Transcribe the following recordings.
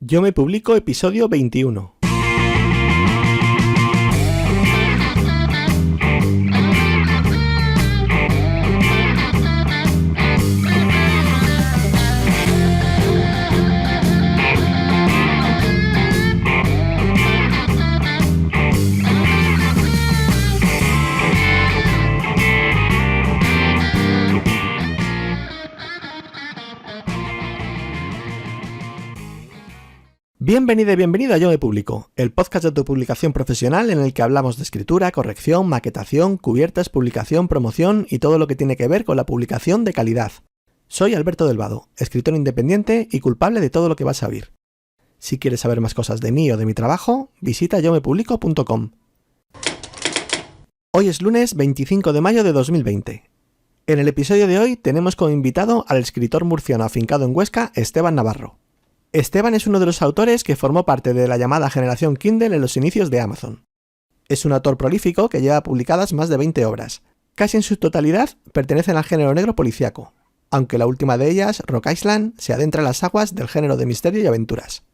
Yo me publico episodio 21. Bienvenido y bienvenida a Yo me publico, el podcast de tu publicación profesional en el que hablamos de escritura, corrección, maquetación, cubiertas, publicación, promoción y todo lo que tiene que ver con la publicación de calidad. Soy Alberto Del Vado, escritor independiente y culpable de todo lo que vas a oír. Si quieres saber más cosas de mí o de mi trabajo, visita yomepublico.com. Hoy es lunes 25 de mayo de 2020. En el episodio de hoy tenemos como invitado al escritor murciano afincado en Huesca, Esteban Navarro. Esteban es uno de los autores que formó parte de la llamada generación Kindle en los inicios de Amazon. Es un autor prolífico que lleva publicadas más de 20 obras. Casi en su totalidad pertenecen al género negro policíaco, aunque la última de ellas, Rock Island, se adentra en las aguas del género de misterio y aventuras.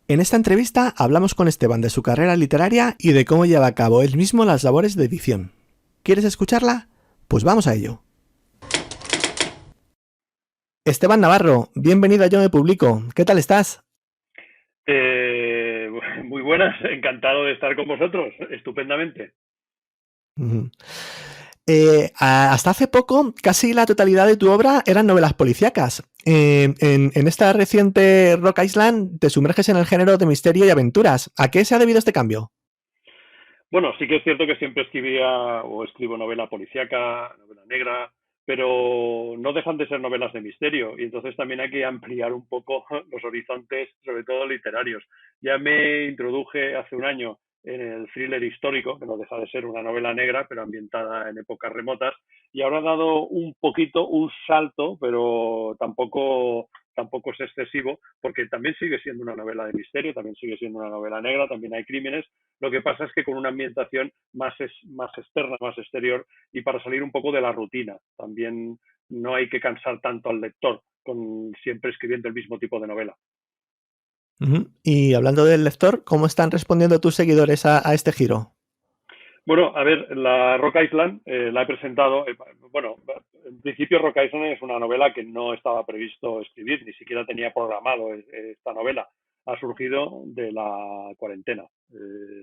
En esta entrevista hablamos con Esteban de su carrera literaria y de cómo lleva a cabo él mismo las labores de edición. ¿Quieres escucharla? Pues vamos a ello. Esteban Navarro, bienvenido a Yo me publico. ¿Qué tal estás? Muy buenas, encantado de estar con vosotros, estupendamente. Uh-huh. Hasta hace poco, casi la totalidad de tu obra eran novelas policíacas. En esta reciente Rock Island te sumerges en el género de misterio y aventuras. ¿A qué se ha debido este cambio? Bueno, sí que es cierto que siempre escribía o escribo novela policíaca, novela negra, pero no dejan de ser novelas de misterio y entonces también hay que ampliar un poco los horizontes, sobre todo literarios. Ya me introduje hace un año en el thriller histórico, que no deja de ser una novela negra, pero ambientada en épocas remotas, y ahora he dado un poquito, un salto, pero tampoco es excesivo, porque también sigue siendo una novela de misterio, también sigue siendo una novela negra, también hay crímenes. Lo que pasa es que con una ambientación más externa, más exterior, y para salir un poco de la rutina. También no hay que cansar tanto al lector con siempre escribiendo el mismo tipo de novela. Uh-huh. Y hablando del lector, ¿cómo están respondiendo tus seguidores a este giro? Bueno, a ver, la Rock Island la he presentado. Bueno, en principio Rock Island es una novela que no estaba previsto escribir, ni siquiera tenía programado esta novela. Ha surgido de la cuarentena.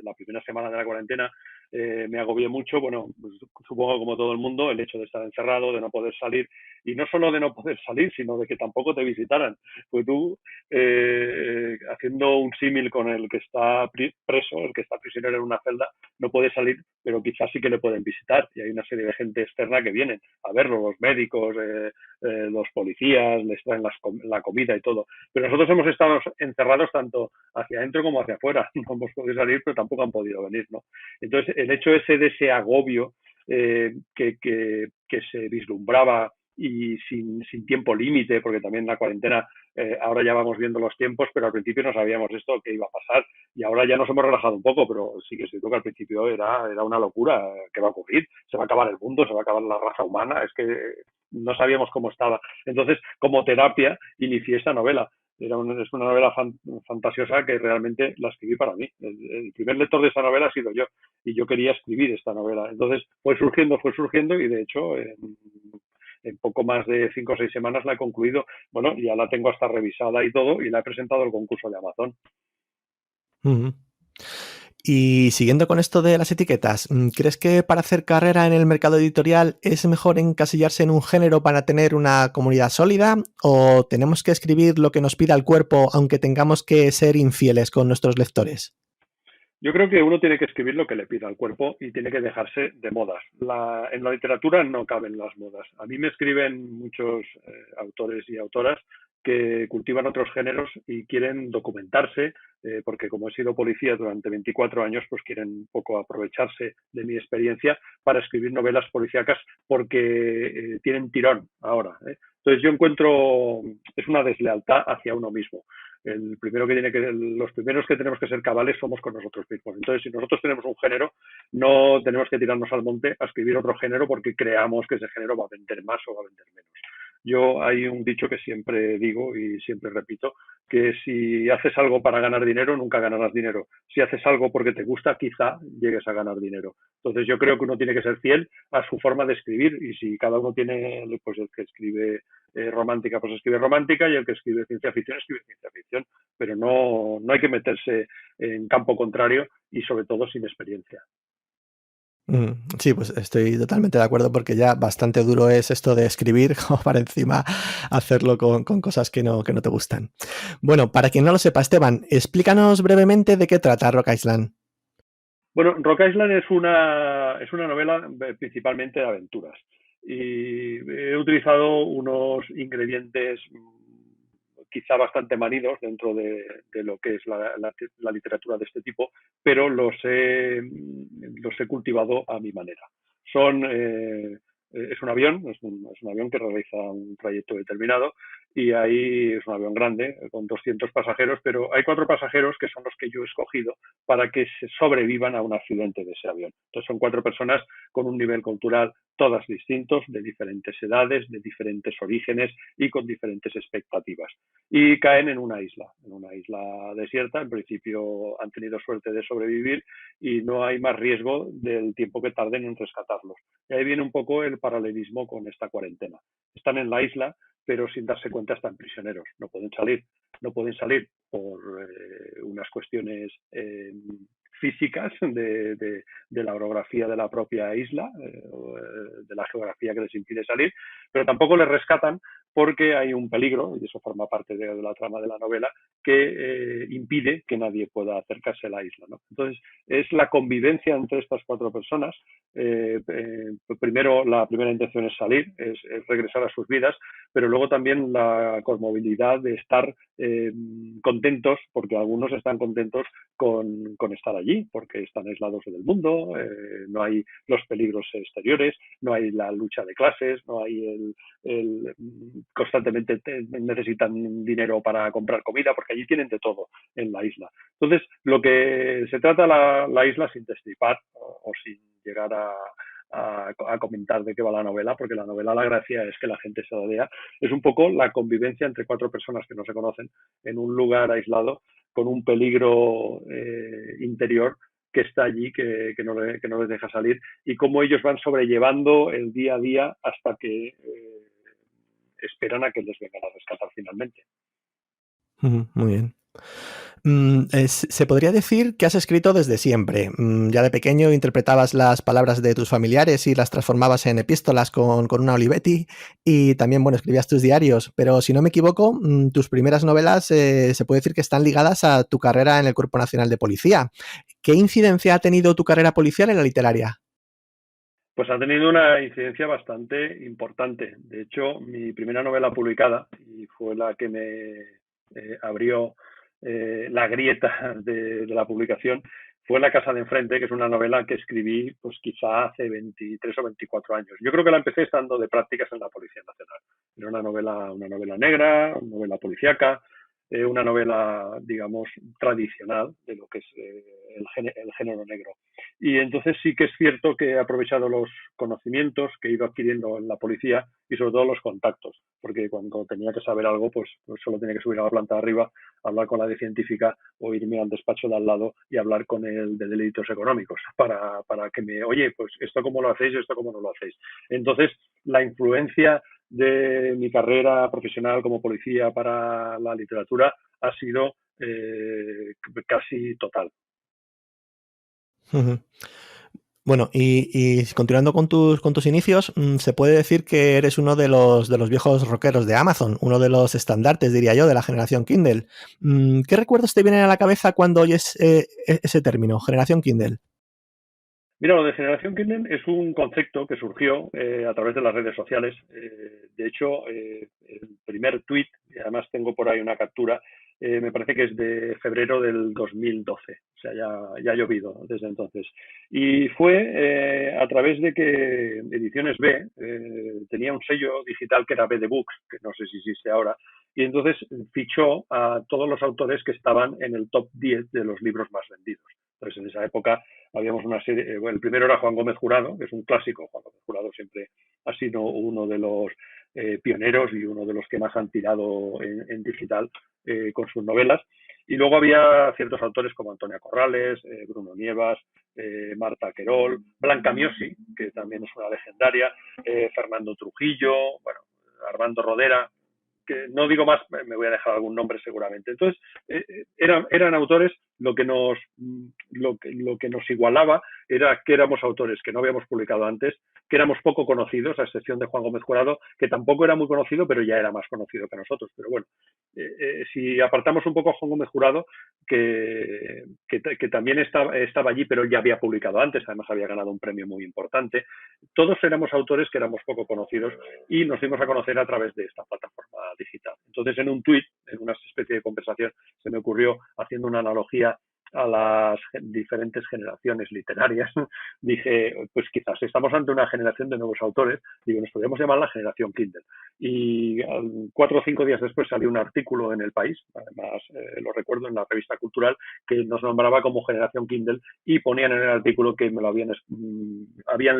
La primera semana de la cuarentena me agobié mucho. Bueno, pues, supongo como todo el mundo, el hecho de estar encerrado, de no poder salir, y no solo de no poder salir, sino de que tampoco te visitaran. Pues tú, haciendo un símil con el que está preso, el que está prisionero en una celda, no puede salir, pero quizás sí que le pueden visitar, y hay una serie de gente externa que vienen a verlo, los médicos, los policías, les traen la comida y todo. Pero nosotros hemos estado encerrados tanto hacia adentro como hacia afuera, no hemos podido salir, pero tampoco han podido venir, ¿no? Entonces, el hecho ese de ese agobio que se vislumbraba y sin tiempo límite, porque también la cuarentena, ahora ya vamos viendo los tiempos, pero al principio no sabíamos esto que iba a pasar, y ahora ya nos hemos relajado un poco, pero sí que es cierto que al principio era una locura. ¿Qué va a ocurrir? Se va a acabar el mundo, se va a acabar la raza humana, es que no sabíamos cómo estaba. Entonces, como terapia, inicié esta novela. Es una novela fantasiosa que realmente la escribí para mí. El primer lector de esta novela ha sido yo, y yo quería escribir esta novela. Entonces fue surgiendo, y de hecho en poco más de 5 o 6 semanas la he concluido. Bueno, ya la tengo hasta revisada y todo, y la he presentado al concurso de Amazon. Uh-huh. Y siguiendo con esto de las etiquetas, ¿crees que para hacer carrera en el mercado editorial es mejor encasillarse en un género para tener una comunidad sólida? ¿O tenemos que escribir lo que nos pida el cuerpo aunque tengamos que ser infieles con nuestros lectores? Yo creo que uno tiene que escribir lo que le pida al cuerpo y tiene que dejarse de modas. En la literatura no caben las modas. A mí me escriben muchos autores y autoras que cultivan otros géneros y quieren documentarse, porque como he sido policía durante 24 años, pues quieren un poco aprovecharse de mi experiencia para escribir novelas policíacas porque tienen tirón ahora. Entonces yo encuentro, es una deslealtad hacia uno mismo. Los primeros que tenemos que ser cabales somos con nosotros mismos. Entonces, si nosotros tenemos un género, no tenemos que tirarnos al monte a escribir otro género porque creamos que ese género va a vender más o va a vender menos. Yo hay un dicho que siempre digo y siempre repito, que si haces algo para ganar dinero, nunca ganarás dinero. Si haces algo porque te gusta, quizá llegues a ganar dinero. Entonces yo creo que uno tiene que ser fiel a su forma de escribir y si cada uno tiene, pues el que escribe romántica, pues escribe romántica y el que escribe ciencia ficción, escribe ciencia ficción. Pero no hay que meterse en campo contrario y sobre todo sin experiencia. Sí, pues estoy totalmente de acuerdo porque ya bastante duro es esto de escribir como para encima hacerlo con cosas que no te gustan. Bueno, para quien no lo sepa, Esteban, explícanos brevemente de qué trata Rock Island. Bueno, Rock Island es una novela principalmente de aventuras y he utilizado unos ingredientes quizá bastante manidos dentro de lo que es la literatura de este tipo, pero los he cultivado a mi manera. Es un avión, es un avión que realiza un trayecto determinado y ahí es un avión grande con 200 pasajeros, pero hay 4 pasajeros que son los que yo he escogido para que se sobrevivan a un accidente de ese avión. Entonces son 4 personas con un nivel cultural todas distintos, de diferentes edades, de diferentes orígenes y con diferentes expectativas. Y caen en una isla desierta. En principio han tenido suerte de sobrevivir y no hay más riesgo del tiempo que tarden en rescatarlos. Y ahí viene un poco el paralelismo con esta cuarentena. Están en la isla, pero sin darse cuenta están prisioneros, no pueden salir. No pueden salir por unas cuestiones físicas de la orografía de la propia isla, de la geografía que les impide salir, pero tampoco les rescatan porque hay un peligro, y eso forma parte de la trama de la novela, que impide que nadie pueda acercarse a la isla, ¿no? Entonces, es la convivencia entre estas 4 personas. Primero, la primera intención es salir, es regresar a sus vidas, pero luego también la cosmovilidad de estar contentos, porque algunos están contentos con estar allí, porque están aislados del mundo, no hay los peligros exteriores, no hay la lucha de clases, no hay constantemente necesitan dinero para comprar comida, porque allí tienen de todo en la isla. Entonces, lo que se trata la isla, sin destripar o sin llegar a comentar de qué va la novela, porque la novela, la gracia es que la gente se rodea, es un poco la convivencia entre 4 personas que no se conocen en un lugar aislado con un peligro interior que está allí, que no les deja salir, y cómo ellos van sobrellevando el día a día hasta que esperan a que les vengan a rescatar finalmente. Muy bien. Se podría decir que has escrito desde siempre. Ya de pequeño interpretabas las palabras de tus familiares y las transformabas en epístolas con una Olivetti y también, bueno, escribías tus diarios, pero si no me equivoco, tus primeras novelas se puede decir que están ligadas a tu carrera en el Cuerpo Nacional de Policía. ¿Qué incidencia ha tenido tu carrera policial en la literaria? Pues ha tenido una incidencia bastante importante. De hecho, mi primera novela publicada, y fue la que me abrió la grieta de la publicación, fue La casa de enfrente, que es una novela que escribí pues quizá hace 23 o 24 años. Yo creo que la empecé estando de prácticas en la Policía Nacional. Era una novela negra, una novela policíaca, una novela, digamos, tradicional de lo que es el género negro. Y entonces sí que es cierto que he aprovechado los conocimientos que he ido adquiriendo en la policía y sobre todo los contactos, porque cuando tenía que saber algo, pues solo tenía que subir a la planta de arriba, hablar con la de científica o irme al despacho de al lado y hablar con el de delitos económicos para que me, oye, pues esto cómo lo hacéis, esto cómo no lo hacéis. Entonces, la influencia de mi carrera profesional como policía para la literatura ha sido casi total. Bueno, y continuando con tus inicios, se puede decir que eres uno de los viejos rockeros de Amazon, uno de los estandartes, diría yo, de la generación Kindle. ¿Qué recuerdos te vienen a la cabeza cuando oyes ese término, generación Kindle? Mira, lo de generación Kindle es un concepto que surgió a través de las redes sociales. De hecho, el primer tweet, y además tengo por ahí una captura, me parece que es de febrero del 2012, o sea, ya ha llovido desde entonces. Y fue a través de que Ediciones B tenía un sello digital que era B de Books, que no sé si existe ahora, y entonces fichó a todos los autores que estaban en el top 10 de los libros más vendidos. Entonces, en esa época habíamos una serie, bueno, el primero era Juan Gómez Jurado, que es un clásico. Juan Gómez Jurado siempre ha sido uno de los pioneros y uno de los que más han tirado en digital con sus novelas. Y luego había ciertos autores como Antonia Corrales, Bruno Nievas, Marta Querol, Blanca Miosi, que también es una legendaria, Fernando Trujillo, bueno, Armando Rodera, que no digo más, me voy a dejar algún nombre seguramente. Entonces, eran autores, lo que nos igualaba era que éramos autores que no habíamos publicado antes, que éramos poco conocidos, a excepción de Juan Gómez Jurado, que tampoco era muy conocido, pero ya era más conocido que nosotros. Pero bueno, si apartamos un poco a Juan Gómez Jurado, que también estaba allí, pero él ya había publicado antes, además había ganado un premio muy importante, todos éramos autores que éramos poco conocidos y nos dimos a conocer a través de esta plataforma digital. Entonces, en un tuit, en una especie de conversación, se me ocurrió, haciendo una analogía a las diferentes generaciones literarias, dije, pues quizás estamos ante una generación de nuevos autores, digo, nos podríamos llamar la generación Kindle. Y 4 o 5 días después salió un artículo en El País, además lo recuerdo, en la revista Cultural, que nos nombraba como generación Kindle y ponían en el artículo que me lo habían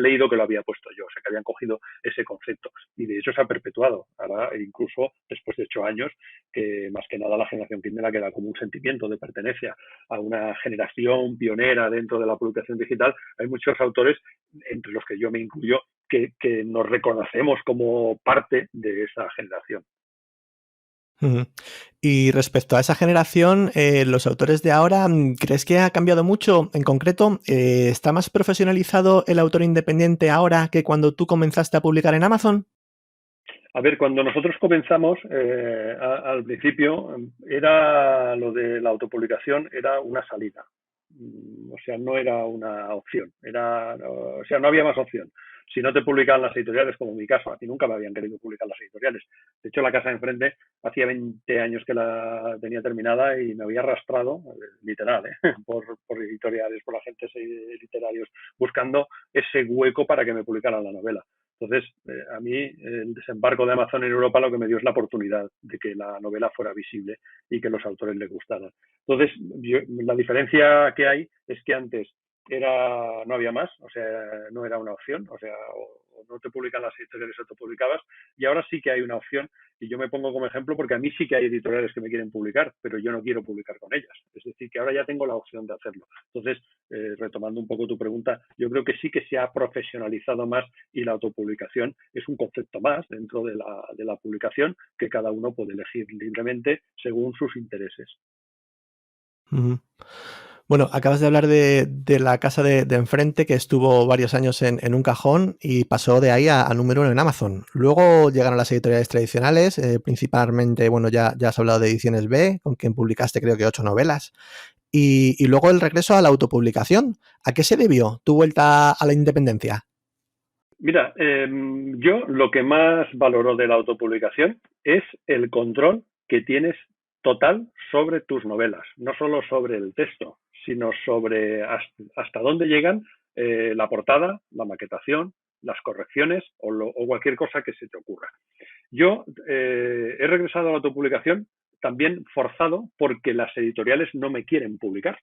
leído, que lo había puesto yo, o sea, que habían cogido ese concepto. Y de hecho se ha perpetuado, ahora incluso después de 8 años, que más que nada la generación Kindle ha quedado como un sentimiento de pertenencia a una generación pionera dentro de la publicación digital. Hay muchos autores, entre los que yo me incluyo, que nos reconocemos como parte de esa generación. Y respecto a esa generación, los autores de ahora, ¿crees que ha cambiado mucho? En concreto, ¿está más profesionalizado el autor independiente ahora que cuando tú comenzaste a publicar en Amazon? A ver, cuando nosotros comenzamos, al principio, era lo de la autopublicación, era una salida. O sea, no era una opción. O sea, no había más opción. Si no te publicaban las editoriales, como en mi caso, a ti nunca me habían querido publicar las editoriales. De hecho, la casa de enfrente hacía 20 años que la tenía terminada y me había arrastrado, literal, por editoriales, por agentes literarios, buscando ese hueco para que me publicaran la novela. Entonces, a mí el desembarco de Amazon en Europa lo que me dio es la oportunidad de que la novela fuera visible y que los autores les gustaran. Entonces, la diferencia que hay es que antes no había más, o sea, no era una opción, o sea, o no te publican las editoriales o te publicabas, y ahora sí que hay una opción, y yo me pongo como ejemplo porque a mí sí que hay editoriales que me quieren publicar, pero yo no quiero publicar con ellas, es decir, que ahora ya tengo la opción de hacerlo. Entonces, retomando un poco tu pregunta, yo creo que sí que se ha profesionalizado más y la autopublicación es un concepto más dentro de la publicación que cada uno puede elegir libremente según sus intereses. Bueno, acabas de hablar de la casa de enfrente, que estuvo varios años en un cajón y pasó de ahí a número 1 en Amazon. Luego llegaron las editoriales tradicionales, principalmente, bueno, ya has hablado de Ediciones B, con quien publicaste creo que 8 novelas. Y luego el regreso a la autopublicación. ¿A qué se debió tu vuelta a la independencia? Mira, yo lo que más valoro de la autopublicación es el control que tienes total sobre tus novelas, no solo sobre el texto, sino sobre hasta dónde llegan la portada, la maquetación, las correcciones o cualquier cosa que se te ocurra. Yo he regresado a la autopublicación también forzado porque las editoriales no me quieren publicar.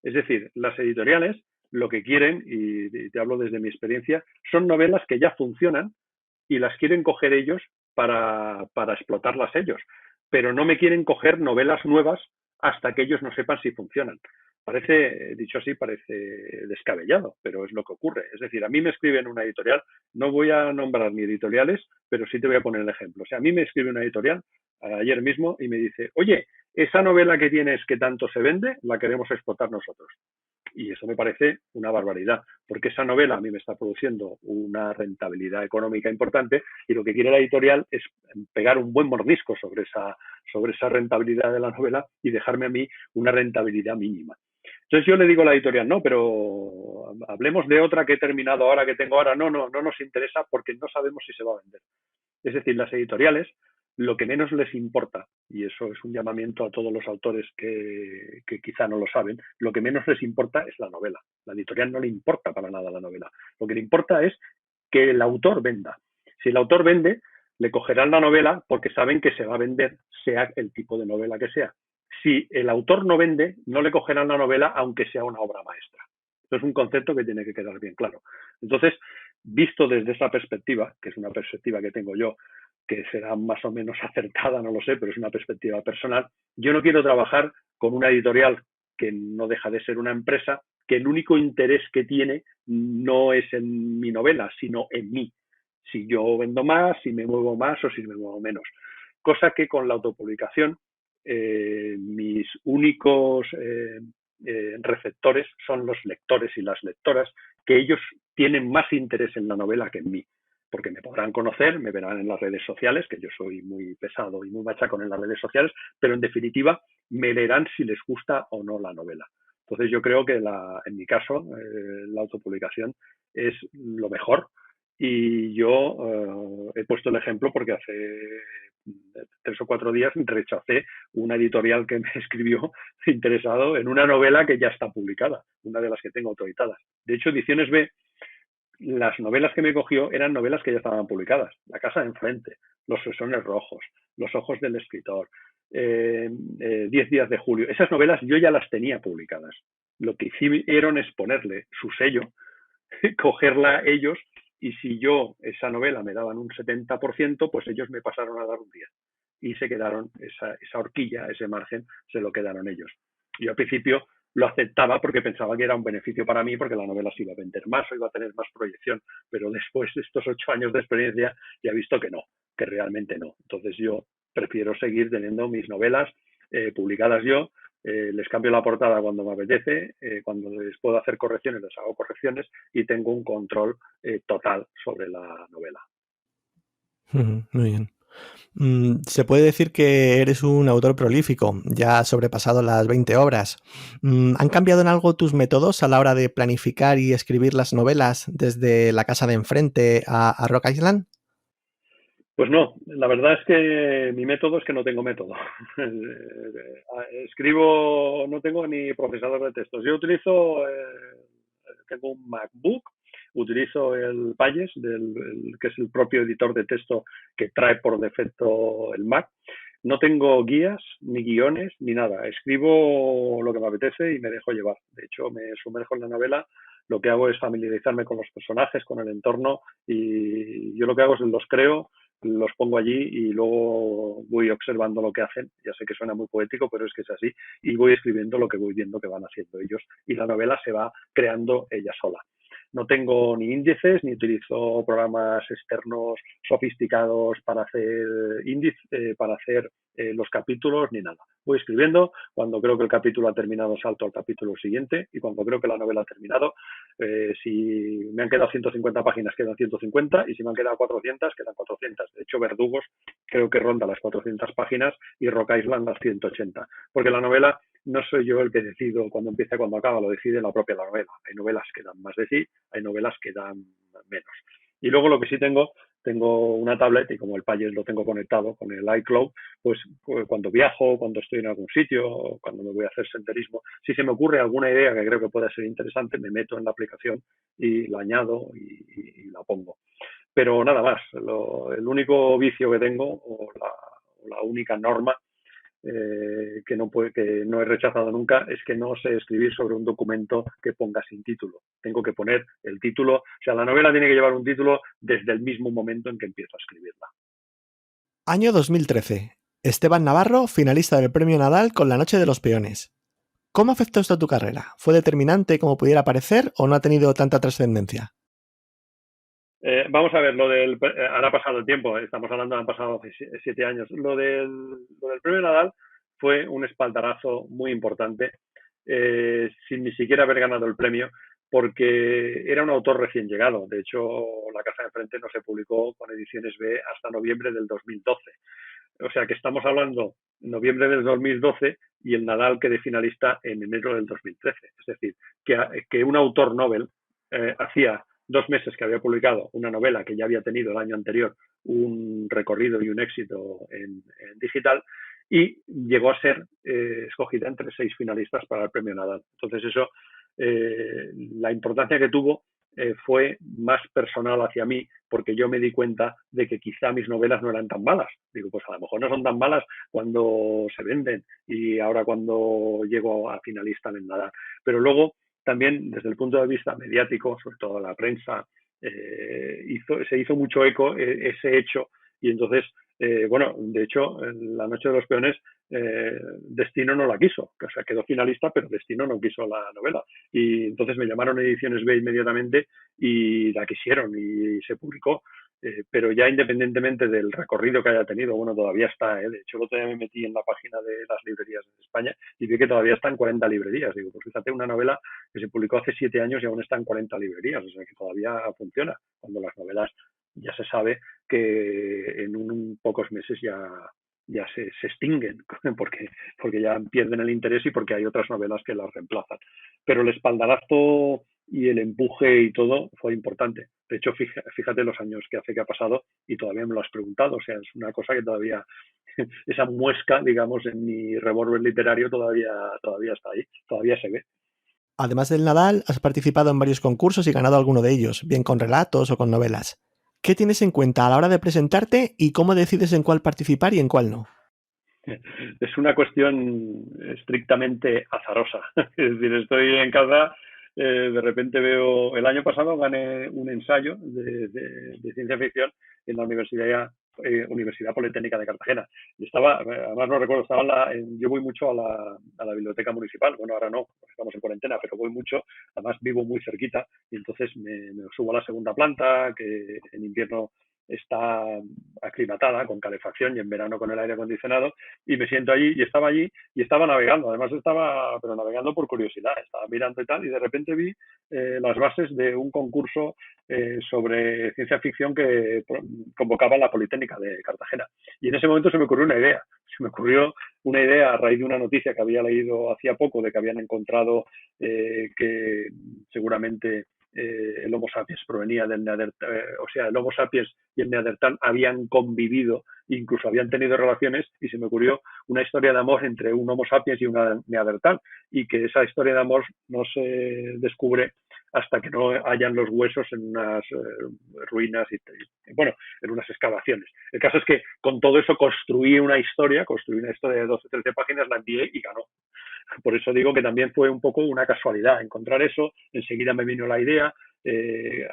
Es decir, las editoriales lo que quieren, y te hablo desde mi experiencia, son novelas que ya funcionan y las quieren coger ellos para explotarlas ellos. Pero no me quieren coger novelas nuevas hasta que ellos no sepan si funcionan. Parece, dicho así, parece descabellado, pero es lo que ocurre. Es decir, a mí me escriben una editorial, no voy a nombrar ni editoriales, pero sí te voy a poner el ejemplo. O sea, a mí me escribe una editorial ayer mismo y me dice, oye, esa novela que tienes que tanto se vende, la queremos explotar nosotros. Y eso me parece una barbaridad, porque esa novela a mí me está produciendo una rentabilidad económica importante y lo que quiere la editorial es pegar un buen mordisco sobre esa rentabilidad de la novela y dejarme a mí una rentabilidad mínima. Entonces yo le digo a la editorial, no, pero hablemos de otra que he terminado ahora, que tengo ahora. No nos interesa porque no sabemos si se va a vender. Es decir, las editoriales lo que menos les importa, y eso es un llamamiento a todos los autores que quizá no lo saben, lo que menos les importa es la novela. La editorial no le importa para nada la novela. Lo que le importa es que el autor venda. Si el autor vende, le cogerán la novela porque saben que se va a vender, sea el tipo de novela que sea. Si el autor no vende, no le cogerán la novela aunque sea una obra maestra. Esto es un concepto que tiene que quedar bien claro. Entonces, visto desde esa perspectiva, que es una perspectiva que tengo yo, que será más o menos acertada, no lo sé, pero es una perspectiva personal, yo no quiero trabajar con una editorial que no deja de ser una empresa, que el único interés que tiene no es en mi novela, sino en mí. Si yo vendo más, si me muevo más o si me muevo menos. Cosa que con la autopublicación, mis únicos receptores son los lectores y las lectoras, que ellos tienen más interés en la novela que en mí, porque me podrán conocer, me verán en las redes sociales, que yo soy muy pesado y muy machacón en las redes sociales, pero en definitiva me leerán si les gusta o no la novela. Entonces yo creo que en mi caso la autopublicación es lo mejor, y yo he puesto el ejemplo porque hace 3 o 4 días rechacé una editorial que me escribió interesado en una novela que ya está publicada, una de las que tengo autorizadas. De hecho, Ediciones B, las novelas que me cogió eran novelas que ya estaban publicadas. La casa de enfrente, Los Fresones Rojos, Los Ojos del Escritor, 10 días de julio. Esas novelas yo ya las tenía publicadas. Lo que hicieron es ponerle su sello, cogerla ellos, y si yo esa novela me daban un 70%, pues ellos me pasaron a dar un 10%. Y se quedaron, esa horquilla, ese margen, se lo quedaron ellos. Yo al principio lo aceptaba porque pensaba que era un beneficio para mí, porque la novela se iba a vender más o iba a tener más proyección, pero después de estos 8 años de experiencia ya he visto que no, que realmente no. Entonces yo prefiero seguir teniendo mis novelas publicadas yo, les cambio la portada cuando me apetece, cuando les puedo hacer correcciones, les hago correcciones y tengo un control total sobre la novela. Muy bien. Se puede decir que eres un autor prolífico, ya has sobrepasado las 20 obras. ¿Han cambiado en algo tus métodos a la hora de planificar y escribir las novelas desde La casa de enfrente a Rock Island? Pues no, la verdad es que mi método es que no tengo método. Escribo, no tengo ni procesador de textos. Yo utilizo, tengo un MacBook, utilizo el Pages, que es el propio editor de texto que trae por defecto el Mac. No tengo guías, ni guiones, ni nada. Escribo lo que me apetece y me dejo llevar. De hecho, me sumerjo en la novela. Lo que hago es familiarizarme con los personajes, con el entorno, y yo lo que hago es los creo, los pongo allí y luego voy observando lo que hacen. Ya sé que suena muy poético, pero es que es así. Y voy escribiendo lo que voy viendo que van haciendo ellos. Y la novela se va creando ella sola. No tengo ni índices, ni utilizo programas externos sofisticados para hacer para hacer los capítulos, ni nada. Voy escribiendo, cuando creo que el capítulo ha terminado salto al capítulo siguiente, y cuando creo que la novela ha terminado, si me han quedado 150 páginas, quedan 150, y si me han quedado 400, quedan 400. De hecho, Verdugos creo que ronda las 400 páginas y Rock Island las 180, porque la novela no soy yo el que decido cuando empieza y cuando acaba, lo decide la propia novela. Hay novelas que dan más de sí, hay novelas que dan menos. Y luego lo que sí tengo una tablet, y como el Pages lo tengo conectado con el iCloud, pues cuando viajo, cuando estoy en algún sitio, cuando me voy a hacer senderismo, si se me ocurre alguna idea que creo que pueda ser interesante, me meto en la aplicación y la añado y la pongo. Pero nada más, el único vicio que tengo, o la única norma que no he rechazado nunca, es que no sé escribir sobre un documento que ponga sin título. Tengo que poner el título, o sea, la novela tiene que llevar un título desde el mismo momento en que empiezo a escribirla. Año 2013. Esteban Navarro, finalista del Premio Nadal con La Noche de los Peones. ¿Cómo afectó esto a tu carrera? ¿Fue determinante como pudiera parecer o no ha tenido tanta trascendencia? Vamos a ver, ahora ha pasado el tiempo, estamos hablando, han pasado 7 años. Lo del Premio Nadal fue un espaldarazo muy importante, sin ni siquiera haber ganado el premio, porque era un autor recién llegado. De hecho, La Casa de Enfrente no se publicó con Ediciones B hasta noviembre del 2012. O sea que estamos hablando noviembre del 2012 y el Nadal quedé finalista en enero del 2013. Es decir, que un autor Nobel hacía 2 meses que había publicado una novela que ya había tenido el año anterior un recorrido y un éxito en digital, y llegó a ser escogida entre 6 finalistas para el premio Nadal. Entonces eso, la importancia que tuvo fue más personal hacia mí, porque yo me di cuenta de que quizá mis novelas no eran tan malas. Digo, pues a lo mejor no son tan malas cuando se venden y ahora cuando llego a finalista en el Nadal. Pero luego también desde el punto de vista mediático, sobre todo la prensa, se hizo mucho eco ese hecho, y entonces, bueno, de hecho, en La Noche de los Peones, Destino no la quiso, o sea, quedó finalista, pero Destino no quiso la novela. Y entonces me llamaron Ediciones B inmediatamente y la quisieron y se publicó. Pero ya independientemente del recorrido que haya tenido, bueno, todavía está, de hecho, el otro día me metí en la página de las librerías de España y vi que todavía está en 40 librerías. Digo, pues fíjate, una novela que se publicó hace 7 años y aún está en 40 librerías, o sea que todavía funciona, cuando las novelas ya se sabe que en pocos meses ya se extinguen, porque ya pierden el interés y porque hay otras novelas que las reemplazan. Pero el espaldarazo y el empuje y todo fue importante. De hecho, fíjate los años que hace que ha pasado y todavía me lo has preguntado. O sea, es una cosa que todavía, esa muesca, digamos, en mi revólver literario todavía está ahí, todavía se ve. Además del Nadal, has participado en varios concursos y ganado alguno de ellos, bien con relatos o con novelas. ¿Qué tienes en cuenta a la hora de presentarte y cómo decides en cuál participar y en cuál no? Es una cuestión estrictamente azarosa. Es decir, estoy en casa, de repente veo, el año pasado gané un ensayo de ciencia ficción en la Universidad Politécnica de Cartagena. Y estaba, además no recuerdo, yo voy mucho a la biblioteca municipal. Bueno, ahora no, estamos en cuarentena, pero voy mucho. Además vivo muy cerquita y entonces me subo a la segunda planta, que en invierno está aclimatada con calefacción y en verano con el aire acondicionado, y me siento allí y estaba navegando. Además pero navegando por curiosidad, estaba mirando y tal, y de repente vi las bases de un concurso sobre ciencia ficción que convocaba la Politécnica de Cartagena. Y en ese momento se me ocurrió una idea a raíz de una noticia que había leído hacía poco, de que habían encontrado que seguramente el Homo sapiens provenía del Neandertal, o sea, el Homo sapiens y el Neandertal habían convivido, incluso habían tenido relaciones, y se me ocurrió una historia de amor entre un Homo sapiens y un Neandertal, y que esa historia de amor no se descubre hasta que no hayan los huesos en unas ruinas bueno, en unas excavaciones. El caso es que con todo eso construí una historia de 12 o 13 páginas, la envié y ganó. Por eso digo que también fue un poco una casualidad encontrar eso. Enseguida me vino la idea,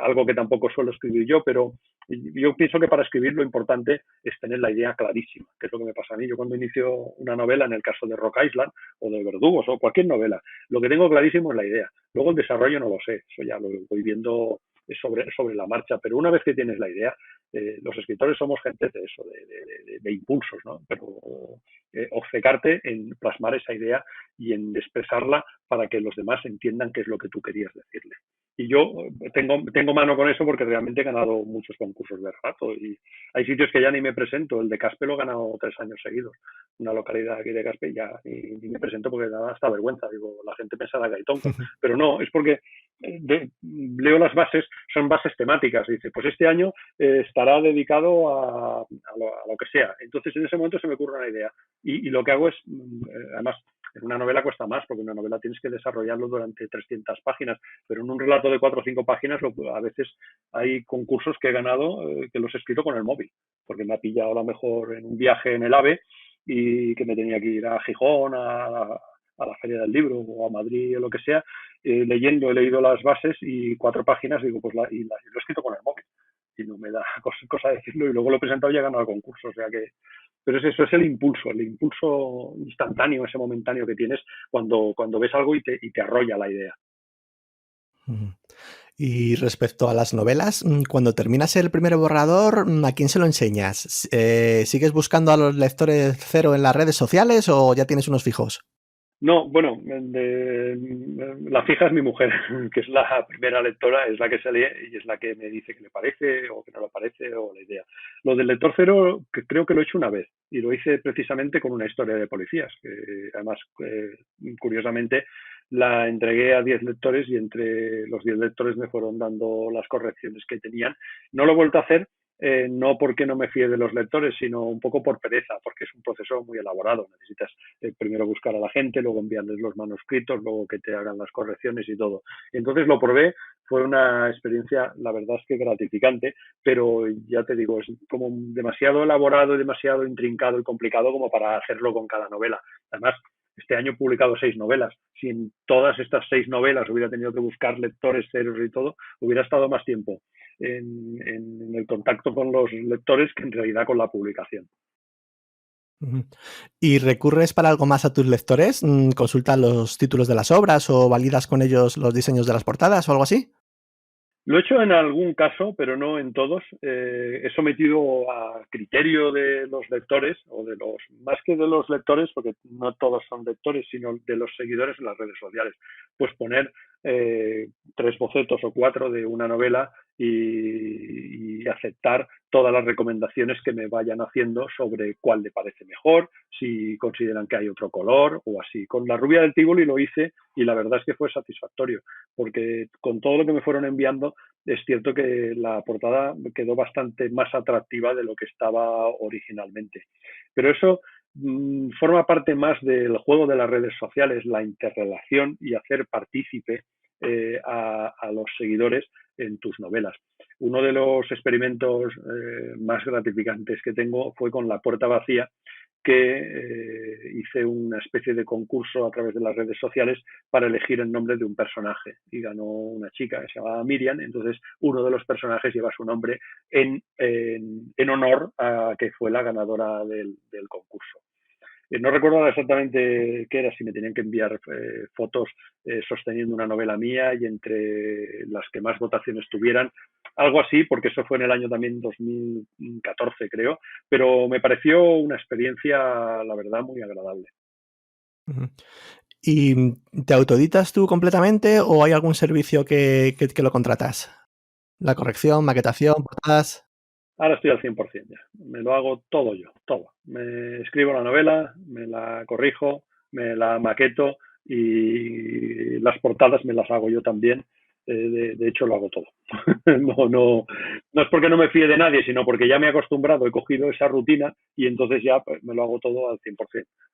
algo que tampoco suelo escribir yo, pero yo pienso que para escribir lo importante es tener la idea clarísima, que es lo que me pasa a mí. Yo cuando inicio una novela, en el caso de Rock Island o de Verdugos o cualquier novela, lo que tengo clarísimo es la idea. Luego el desarrollo no lo sé, eso ya lo voy viendo sobre la marcha, pero una vez que tienes la idea, los escritores somos gente de eso, de impulsos, ¿no? Pero obcecarte en plasmar esa idea y en expresarla para que los demás entiendan qué es lo que tú querías decirle. Y yo tengo mano con eso porque realmente he ganado muchos concursos de relato y hay sitios que ya ni me presento. El de Caspe lo he ganado 3 años seguidos. Una localidad aquí de Caspe ya ni me presento porque da hasta vergüenza. Digo, la gente pensará que hay tonto. Pero no, es porque leo las bases, son bases temáticas. Dice, pues este año estará dedicado a lo que sea. Entonces en ese momento se me ocurre una idea. Y lo que hago es, además, en una novela cuesta más, porque una novela tienes que desarrollarlo durante 300 páginas, pero en un relato de 4 o 5 páginas a veces hay concursos que he ganado que los he escrito con el móvil, porque me ha pillado a lo mejor en un viaje en el AVE y que me tenía que ir a Gijón, a la Feria del Libro o a Madrid o lo que sea, he leído las bases y 4 páginas, digo, pues lo he escrito con el móvil y no me da cosa decirlo, y luego lo he presentado y he ganado el concurso, o sea que pero eso es el impulso instantáneo, ese momentáneo que tienes cuando ves algo y te arrolla la idea. Y respecto a las novelas, cuando terminas el primer borrador, ¿a quién se lo enseñas? ¿Sigues buscando a los lectores cero en las redes sociales o ya tienes unos fijos? No, bueno, la fija es mi mujer, que es la primera lectora, es la que se lee y es la que me dice que le parece o que no le parece o la idea. Lo del lector cero, que creo que lo he hecho una vez y lo hice precisamente con una historia de policías, que además, curiosamente, la entregué a 10 lectores y entre los 10 lectores me fueron dando las correcciones que tenían. No lo he vuelto a hacer, no porque no me fíe de los lectores, sino un poco por pereza, porque es un proceso muy elaborado. Necesitas primero buscar a la gente, luego enviarles los manuscritos, luego que te hagan las correcciones y todo. Entonces lo probé, fue una experiencia, la verdad es que gratificante, pero ya te digo, es como demasiado elaborado y demasiado intrincado y complicado como para hacerlo con cada novela. Además, este año he publicado 6 novelas. Si en todas estas 6 novelas hubiera tenido que buscar lectores ceros y todo, hubiera estado más tiempo en el contacto con los lectores que en realidad con la publicación. ¿Y recurres para algo más a tus lectores? ¿Consultas los títulos de las obras o validas con ellos los diseños de las portadas o algo así? Lo he hecho en algún caso, pero no en todos. He sometido a criterio de los lectores, o de los, más que de los lectores, porque no todos son lectores, sino de los seguidores en las redes sociales. Pues poner 3 bocetos o 4 de una novela y aceptar todas las recomendaciones que me vayan haciendo sobre cuál le parece mejor, si consideran que hay otro color o así. Con La rubia del Tívoli lo hice y la verdad es que fue satisfactorio, porque con todo lo que me fueron enviando es cierto que la portada quedó bastante más atractiva de lo que estaba originalmente. Pero eso forma parte más del juego de las redes sociales, la interrelación y hacer partícipe a los seguidores en tus novelas. Uno de los experimentos más gratificantes que tengo fue con La puerta vacía, que hice una especie de concurso a través de las redes sociales para elegir el nombre de un personaje y ganó una chica que se llamaba Miriam. Entonces uno de los personajes lleva su nombre en honor a que fue la ganadora del concurso. No recuerdo exactamente qué era, si me tenían que enviar fotos sosteniendo una novela mía y entre las que más votaciones tuvieran, algo así, porque eso fue en el año también 2014, creo, pero me pareció una experiencia, la verdad, muy agradable. ¿Y te autoeditas tú completamente o hay algún servicio que lo contratas? La corrección, maquetación, portadas. Ahora estoy al 100% ya. Me lo hago todo yo, todo. Me escribo la novela, me la corrijo, me la maqueto y las portadas me las hago yo también. De hecho, lo hago todo. No es porque no me fíe de nadie, sino porque ya me he acostumbrado, he cogido esa rutina y entonces ya pues, me lo hago todo al 100%.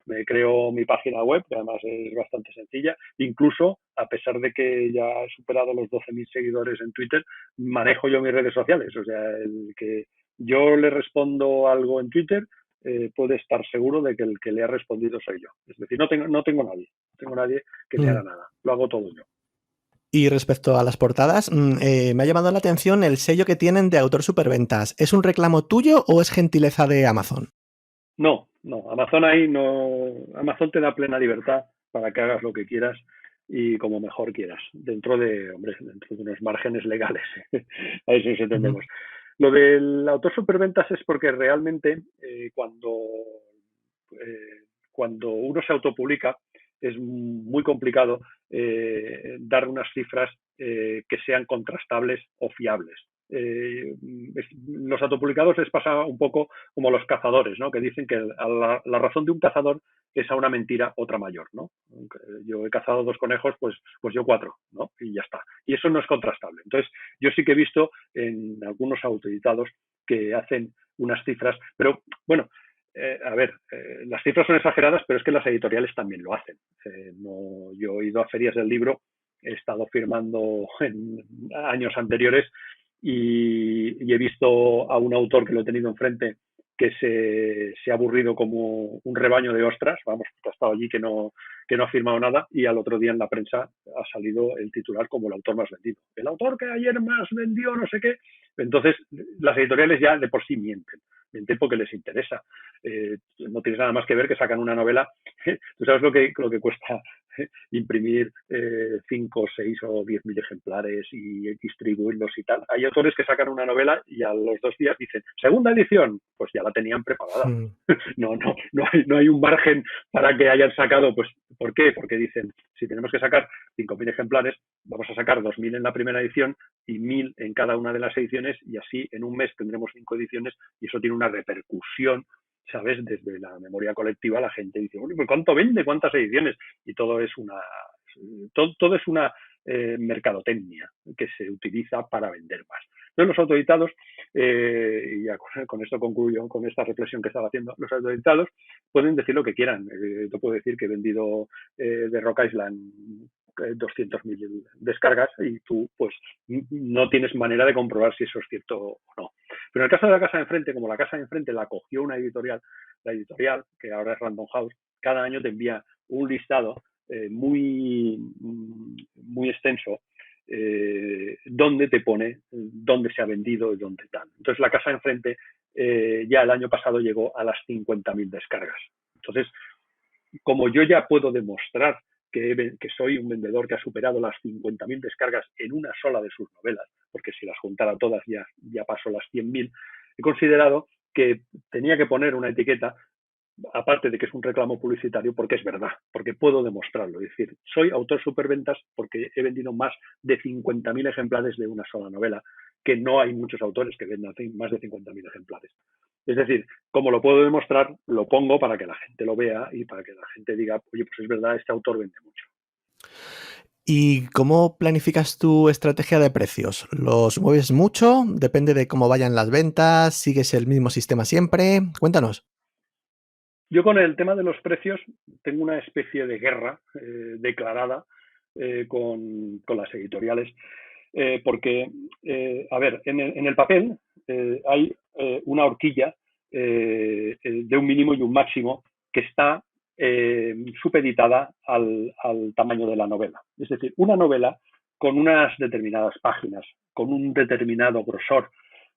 Me creo mi página web, que además es bastante sencilla. Incluso, a pesar de que ya he superado los 12.000 seguidores en Twitter, manejo yo mis redes sociales. O sea, el que yo le respondo algo en Twitter, puede estar seguro de que el que le ha respondido soy yo. Es decir, no tengo nadie que me haga nada. Lo hago todo yo. Y respecto a las portadas, me ha llamado la atención el sello que tienen de autor superventas. ¿Es un reclamo tuyo o es gentileza de Amazon? No, Amazon ahí no. Amazon te da plena libertad para que hagas lo que quieras y como mejor quieras, dentro de unos márgenes legales. A eso sí entendemos. Lo del autor superventas es porque realmente cuando uno se autopublica es muy complicado dar unas cifras que sean contrastables o fiables. Los autopublicados les pasa un poco como los cazadores, ¿no? Que dicen que la razón de un cazador es a una mentira otra mayor, ¿no? Yo he cazado 2 conejos, pues yo 4, ¿no? Y ya está. Y eso no es contrastable. Entonces, yo sí que he visto en algunos autoeditados que hacen unas cifras, pero bueno, a ver, las cifras son exageradas, pero es que las editoriales también lo hacen. Yo he ido a ferias del libro, he estado firmando en años anteriores y he visto a un autor que lo he tenido enfrente que se ha aburrido como un rebaño de ostras, vamos, que ha estado allí que no ha firmado nada y al otro día en la prensa ha salido el titular como el autor más vendido. El autor que ayer más vendió no sé qué. Entonces, las editoriales ya de por sí mienten porque les interesa. No tienes nada más que ver que sacan una novela. Tú sabes lo que cuesta imprimir 5, 6 o 10.000 ejemplares y distribuirlos y tal. Hay autores que sacan una novela y a los 2 días dicen, segunda edición, pues ya la tenían preparada. No hay un margen para que hayan sacado, pues, ¿por qué? Porque dicen, si tenemos que sacar 5.000 ejemplares, vamos a sacar 2.000 en la primera edición y 1.000 en cada una de las ediciones y así en un mes tendremos 5 ediciones y eso tiene una repercusión, ¿sabes? Desde la memoria colectiva la gente dice, bueno, ¿cuánto vende? ¿Cuántas ediciones? Y todo es una Todo es una mercadotecnia que se utiliza para vender más. Entonces los autoeditados, y ya con esto concluyo con esta reflexión que estaba haciendo, los autoeditados pueden decir lo que quieran. Yo puedo decir que he vendido de Rock Island 200.000 descargas y tú pues no tienes manera de comprobar si eso es cierto o no. Pero en el caso de la casa de enfrente, como la casa de enfrente la cogió una editorial, la editorial, que ahora es Random House, cada año te envía un listado muy extenso donde te pone dónde se ha vendido y dónde tal. Entonces la casa de enfrente ya el año pasado llegó a las 50.000 descargas. Entonces, como yo ya puedo demostrar que soy un vendedor que ha superado las 50.000 descargas en una sola de sus novelas, porque si las juntara todas ya paso las 100.000, he considerado que tenía que poner una etiqueta, aparte de que es un reclamo publicitario, porque es verdad, porque puedo demostrarlo. Es decir, soy autor superventas porque he vendido más de 50.000 ejemplares de una sola novela, que no hay muchos autores que vendan más de 50.000 ejemplares. Es decir, como lo puedo demostrar, lo pongo para que la gente lo vea y para que la gente diga, oye, pues es verdad, este autor vende mucho. ¿Y cómo planificas tu estrategia de precios? ¿Los mueves mucho? ¿Depende de cómo vayan las ventas? ¿Sigues el mismo sistema siempre? Cuéntanos. Yo con el tema de los precios tengo una especie de guerra declarada con las editoriales, porque, a ver, en el papel hay una horquilla de un mínimo y un máximo que está supeditada al tamaño de la novela. Es decir, una novela con unas determinadas páginas, con un determinado grosor,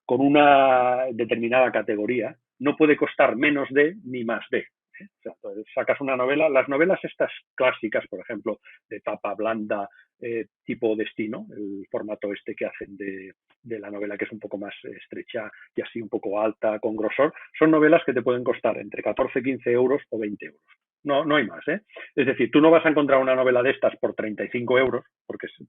con una determinada categoría, no puede costar menos de ni más de. O sea, sacas una novela, las novelas estas clásicas, por ejemplo, de tapa blanda, tipo Destino, el formato este que hacen de la novela que es un poco más estrecha y así un poco alta, con grosor, son novelas que te pueden costar entre 14, 15 euros o 20 euros. No hay más, ¿eh? Es decir, tú no vas a encontrar una novela de estas por 35 euros,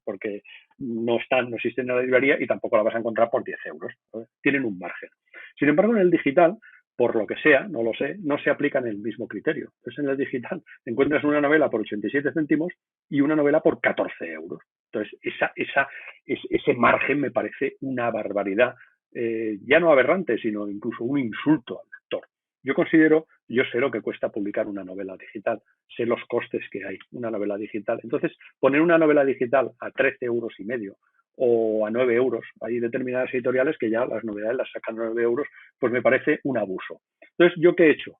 porque no existen en la librería, y tampoco la vas a encontrar por 10 euros. ¿Vale? Tienen un margen. Sin embargo, en el digital, por lo que sea, no lo sé, no se aplican el mismo criterio. Entonces, en el digital encuentras una novela por 87 céntimos y una novela por 14 euros. Entonces, ese margen me parece una barbaridad, ya no aberrante, sino incluso un insulto al lector. Yo sé lo que cuesta publicar una novela digital, sé los costes que hay, una novela digital. Entonces, poner una novela digital a 13 euros y medio o a 9 euros, hay determinadas editoriales que ya las novedades las sacan a 9 euros, pues me parece un abuso. Entonces, ¿yo qué he hecho?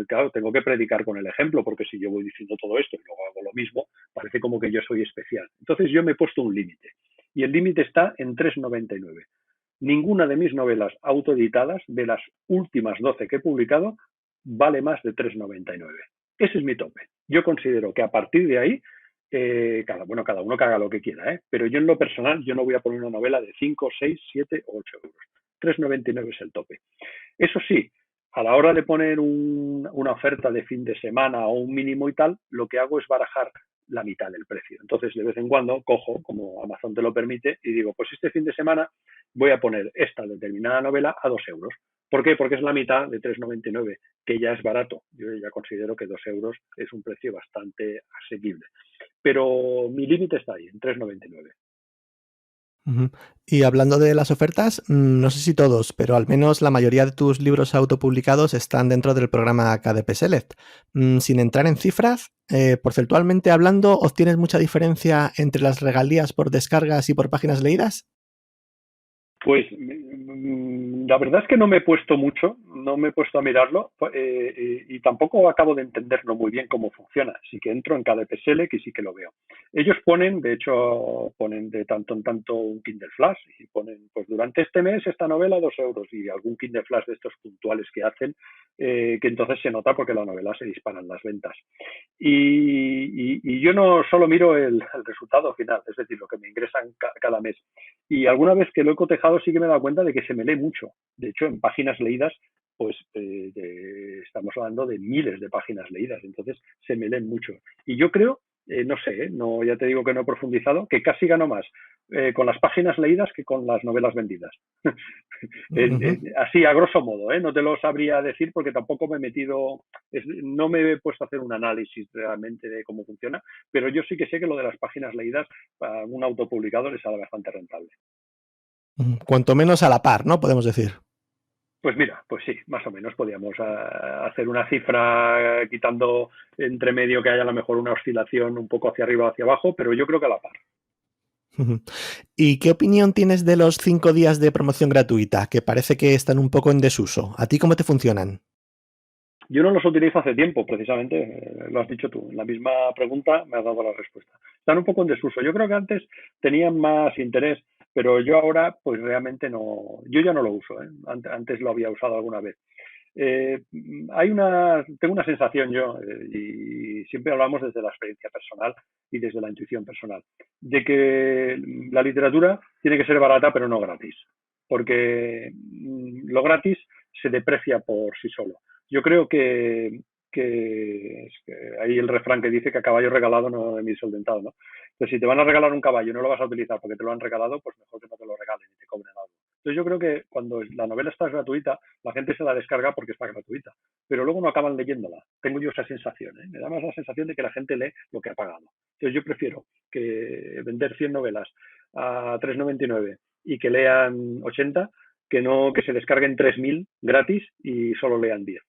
Claro, tengo que predicar con el ejemplo, porque si yo voy diciendo todo esto y luego hago lo mismo, parece como que yo soy especial. Entonces yo me he puesto un límite, y el límite está en 3,99. Ninguna de mis novelas autoeditadas, de las últimas 12 que he publicado, vale más de 3,99. Ese es mi tope. Yo considero que a partir de ahí, cada uno que haga lo que quiera, pero yo en lo personal, yo no voy a poner una novela de 5, 6, 7 o 8 euros. 3,99 es el tope. Eso sí, a la hora de poner una oferta de fin de semana o un mínimo y tal, lo que hago es barajar la mitad del precio. Entonces, de vez en cuando cojo, como Amazon te lo permite, y digo, pues este fin de semana voy a poner esta determinada novela a 2 euros. ¿Por qué? Porque es la mitad de 3,99, que ya es barato. Yo ya considero que 2 euros es un precio bastante asequible. Pero mi límite está ahí, en 3,99. Ujú. Y hablando de las ofertas, no sé si todos, pero al menos la mayoría de tus libros autopublicados están dentro del programa KDP Select. Sin entrar en cifras, porcentualmente hablando, ¿obtienes mucha diferencia entre las regalías por descargas y por páginas leídas? Pues la verdad es que no me he puesto mucho, no me he puesto a mirarlo, y tampoco acabo de entenderlo muy bien cómo funciona. Sí que entro en cada PSL y sí que lo veo. Ellos ponen, de hecho, ponen de tanto en tanto un Kindle Flash y ponen, pues durante este mes esta novela 2 euros, y algún Kindle Flash de estos puntuales que hacen, que entonces se nota porque la novela se disparan las ventas. Y yo no solo miro el resultado final, es decir, lo que me ingresan cada mes. Y alguna vez que lo he cotejado sí que me he dado cuenta de que se me lee mucho. De hecho, en páginas leídas, pues estamos hablando de miles de páginas leídas, entonces se me leen mucho. Y yo creo no sé, no, ya te digo que no he profundizado, que casi gano más con las páginas leídas que con las novelas vendidas. Ujú. Así, a grosso modo, no te lo sabría decir porque tampoco me he metido, no me he puesto a hacer un análisis realmente de cómo funciona, pero yo sí que sé que lo de las páginas leídas a un autopublicador es algo bastante rentable. Cuanto menos a la par, ¿no? Podemos decir. Pues mira, pues sí, más o menos podríamos hacer una cifra quitando entre medio que haya a lo mejor una oscilación un poco hacia arriba o hacia abajo, pero yo creo que a la par. Ujú. ¿Y qué opinión tienes de los 5 días de promoción gratuita, que parece que están un poco en desuso? ¿A ti cómo te funcionan? Yo no los utilizo hace tiempo, precisamente, lo has dicho tú. En la misma pregunta me has dado la respuesta. Están un poco en desuso. Yo creo que antes tenían más interés, pero yo ahora, pues realmente no. Yo ya no lo uso, ¿eh? Antes lo había usado alguna vez. Eh, tengo una sensación yo, y siempre hablamos desde la experiencia personal y desde la intuición personal, de que la literatura tiene que ser barata, pero no gratis, porque lo gratis se deprecia por sí solo. Yo creo que hay el refrán que dice que a caballo regalado no he el dentado, ¿no? Entonces, si te van a regalar un caballo y no lo vas a utilizar porque te lo han regalado, pues mejor que no te lo regalen y te cobren algo. Entonces, yo creo que cuando la novela está gratuita, la gente se la descarga porque está gratuita, pero luego no acaban leyéndola. Tengo yo esa sensación, ¿eh? Me da más la sensación de que la gente lee lo que ha pagado. Entonces, yo prefiero que vender 100 novelas a 3,99 y que lean 80 que no que se descarguen 3.000 gratis y solo lean 10.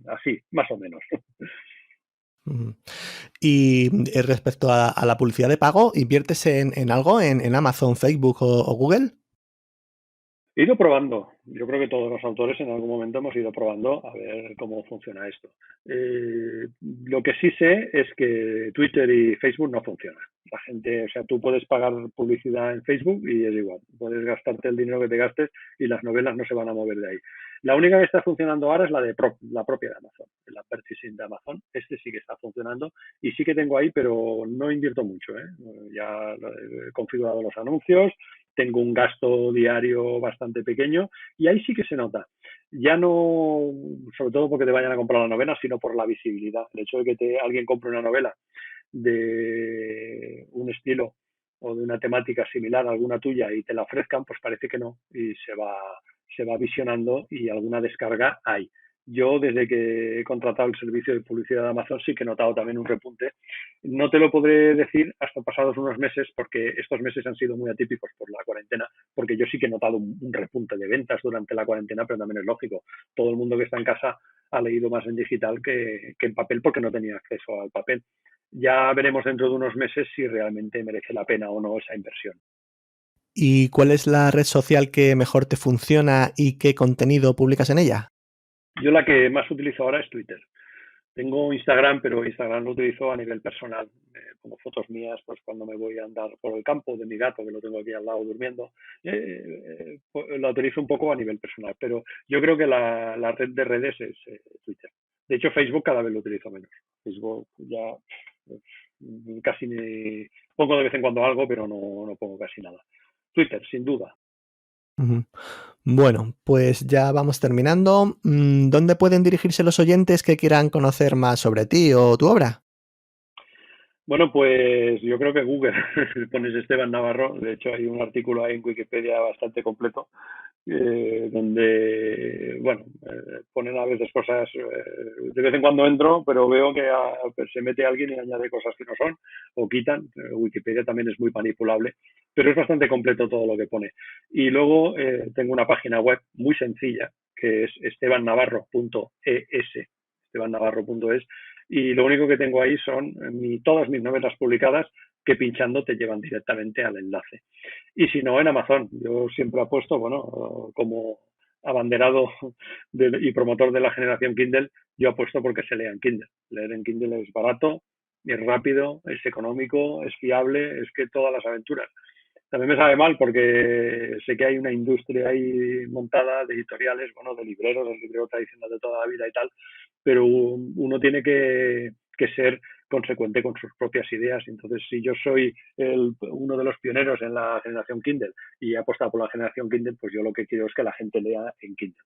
Así, más o menos. Ujú. Y respecto a la publicidad de pago, ¿inviertes en algo, en Amazon, Facebook o Google? He ido probando. Yo creo que todos los autores en algún momento hemos ido probando a ver cómo funciona esto. Lo que sí sé es que Twitter y Facebook no funcionan. La gente, o sea, tú puedes pagar publicidad en Facebook y es igual. Puedes gastarte el dinero que te gastes y las novelas no se van a mover de ahí. La única que está funcionando ahora es la propia de Amazon, la purchasing de Amazon. Este sí que está funcionando y sí que tengo ahí, pero no invierto mucho. Ya he configurado los anuncios, tengo un gasto diario bastante pequeño y ahí sí que se nota. Ya no, sobre todo porque te vayan a comprar la novela, sino por la visibilidad. El hecho de que alguien compre una novela de un estilo o de una temática similar a alguna tuya y te la ofrezcan, pues parece que no y se va visionando y alguna descarga hay. Yo, desde que he contratado el servicio de publicidad de Amazon, sí que he notado también un repunte. No te lo podré decir hasta pasados unos meses, porque estos meses han sido muy atípicos por la cuarentena, porque yo sí que he notado un repunte de ventas durante la cuarentena, pero también es lógico. Todo el mundo que está en casa ha leído más en digital que en papel porque no tenía acceso al papel. Ya veremos dentro de unos meses si realmente merece la pena o no esa inversión. ¿Y cuál es la red social que mejor te funciona y qué contenido publicas en ella? Yo la que más utilizo ahora es Twitter. Tengo Instagram, pero Instagram lo utilizo a nivel personal. Pongo fotos mías pues cuando me voy a andar por el campo de mi gato, que lo tengo aquí al lado durmiendo. La utilizo un poco a nivel personal, pero yo creo que la red de redes es Twitter. De hecho, Facebook cada vez lo utilizo menos. Facebook ya casi ni pongo de vez en cuando algo, pero no pongo casi nada. Twitter, sin duda. Ujú. Bueno, pues ya vamos terminando. ¿Dónde pueden dirigirse los oyentes que quieran conocer más sobre ti o tu obra? Bueno, pues yo creo que Google, pones Esteban Navarro, de hecho hay un artículo ahí en Wikipedia bastante completo, donde, bueno, ponen a veces cosas, de vez en cuando entro, pero veo que pues se mete alguien y añade cosas que no son, o quitan. Wikipedia también es muy manipulable, pero es bastante completo todo lo que pone. Y luego tengo una página web muy sencilla, que es estebannavarro.es, estebannavarro.es, y lo único que tengo ahí son todas mis novelas publicadas que pinchando te llevan directamente al enlace. Y si no, en Amazon. Yo siempre apuesto, bueno, como abanderado y promotor de la generación Kindle, yo apuesto porque se lea en Kindle. Leer en Kindle es barato, es rápido, es económico, es fiable, es que todas las aventuras. También me sabe mal porque sé que hay una industria ahí montada de editoriales, bueno, de libreros, del librero tradicional de toda la vida y tal, pero uno tiene que ser consecuente con sus propias ideas. Entonces, si yo soy uno de los pioneros en la generación Kindle y he apostado por la generación Kindle, pues yo lo que quiero es que la gente lea en Kindle.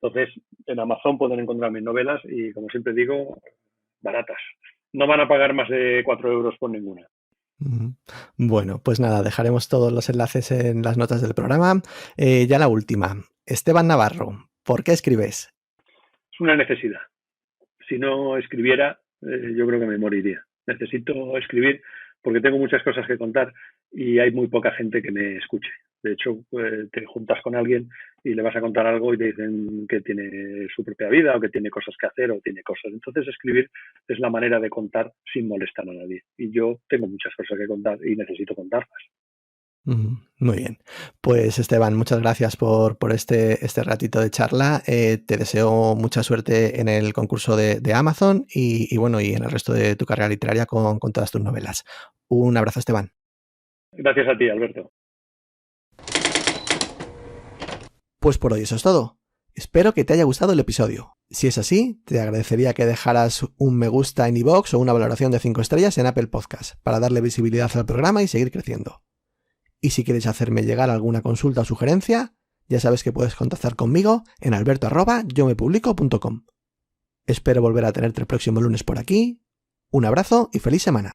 Entonces, en Amazon pueden encontrar mis novelas y, como siempre digo, baratas. no van a pagar más de 4 euros por ninguna. Bueno, pues nada, dejaremos todos los enlaces en las notas del programa. Ya la última. Esteban Navarro, ¿por qué escribes? Es una necesidad. Si no escribiera, yo creo que me moriría. Necesito escribir porque tengo muchas cosas que contar y hay muy poca gente que me escuche. De hecho, te juntas con alguien y le vas a contar algo y te dicen que tiene su propia vida o que tiene cosas que hacer o tiene cosas. Entonces, escribir es la manera de contar sin molestar a nadie. Y yo tengo muchas cosas que contar y necesito contarlas. Muy bien. Pues Esteban, muchas gracias por este ratito de charla. Te deseo mucha suerte en el concurso de Amazon y bueno, y en el resto de tu carrera literaria con todas tus novelas. Un abrazo, Esteban. Gracias a ti, Alberto. Pues por hoy eso es todo. Espero que te haya gustado el episodio. Si es así, te agradecería que dejaras un me gusta en iVoox o una valoración de 5 estrellas en Apple Podcast para darle visibilidad al programa y seguir creciendo. Y si quieres hacerme llegar alguna consulta o sugerencia, ya sabes que puedes contactar conmigo en alberto@yomepublico.com. Espero volver a tenerte el próximo lunes por aquí. Un abrazo y feliz semana.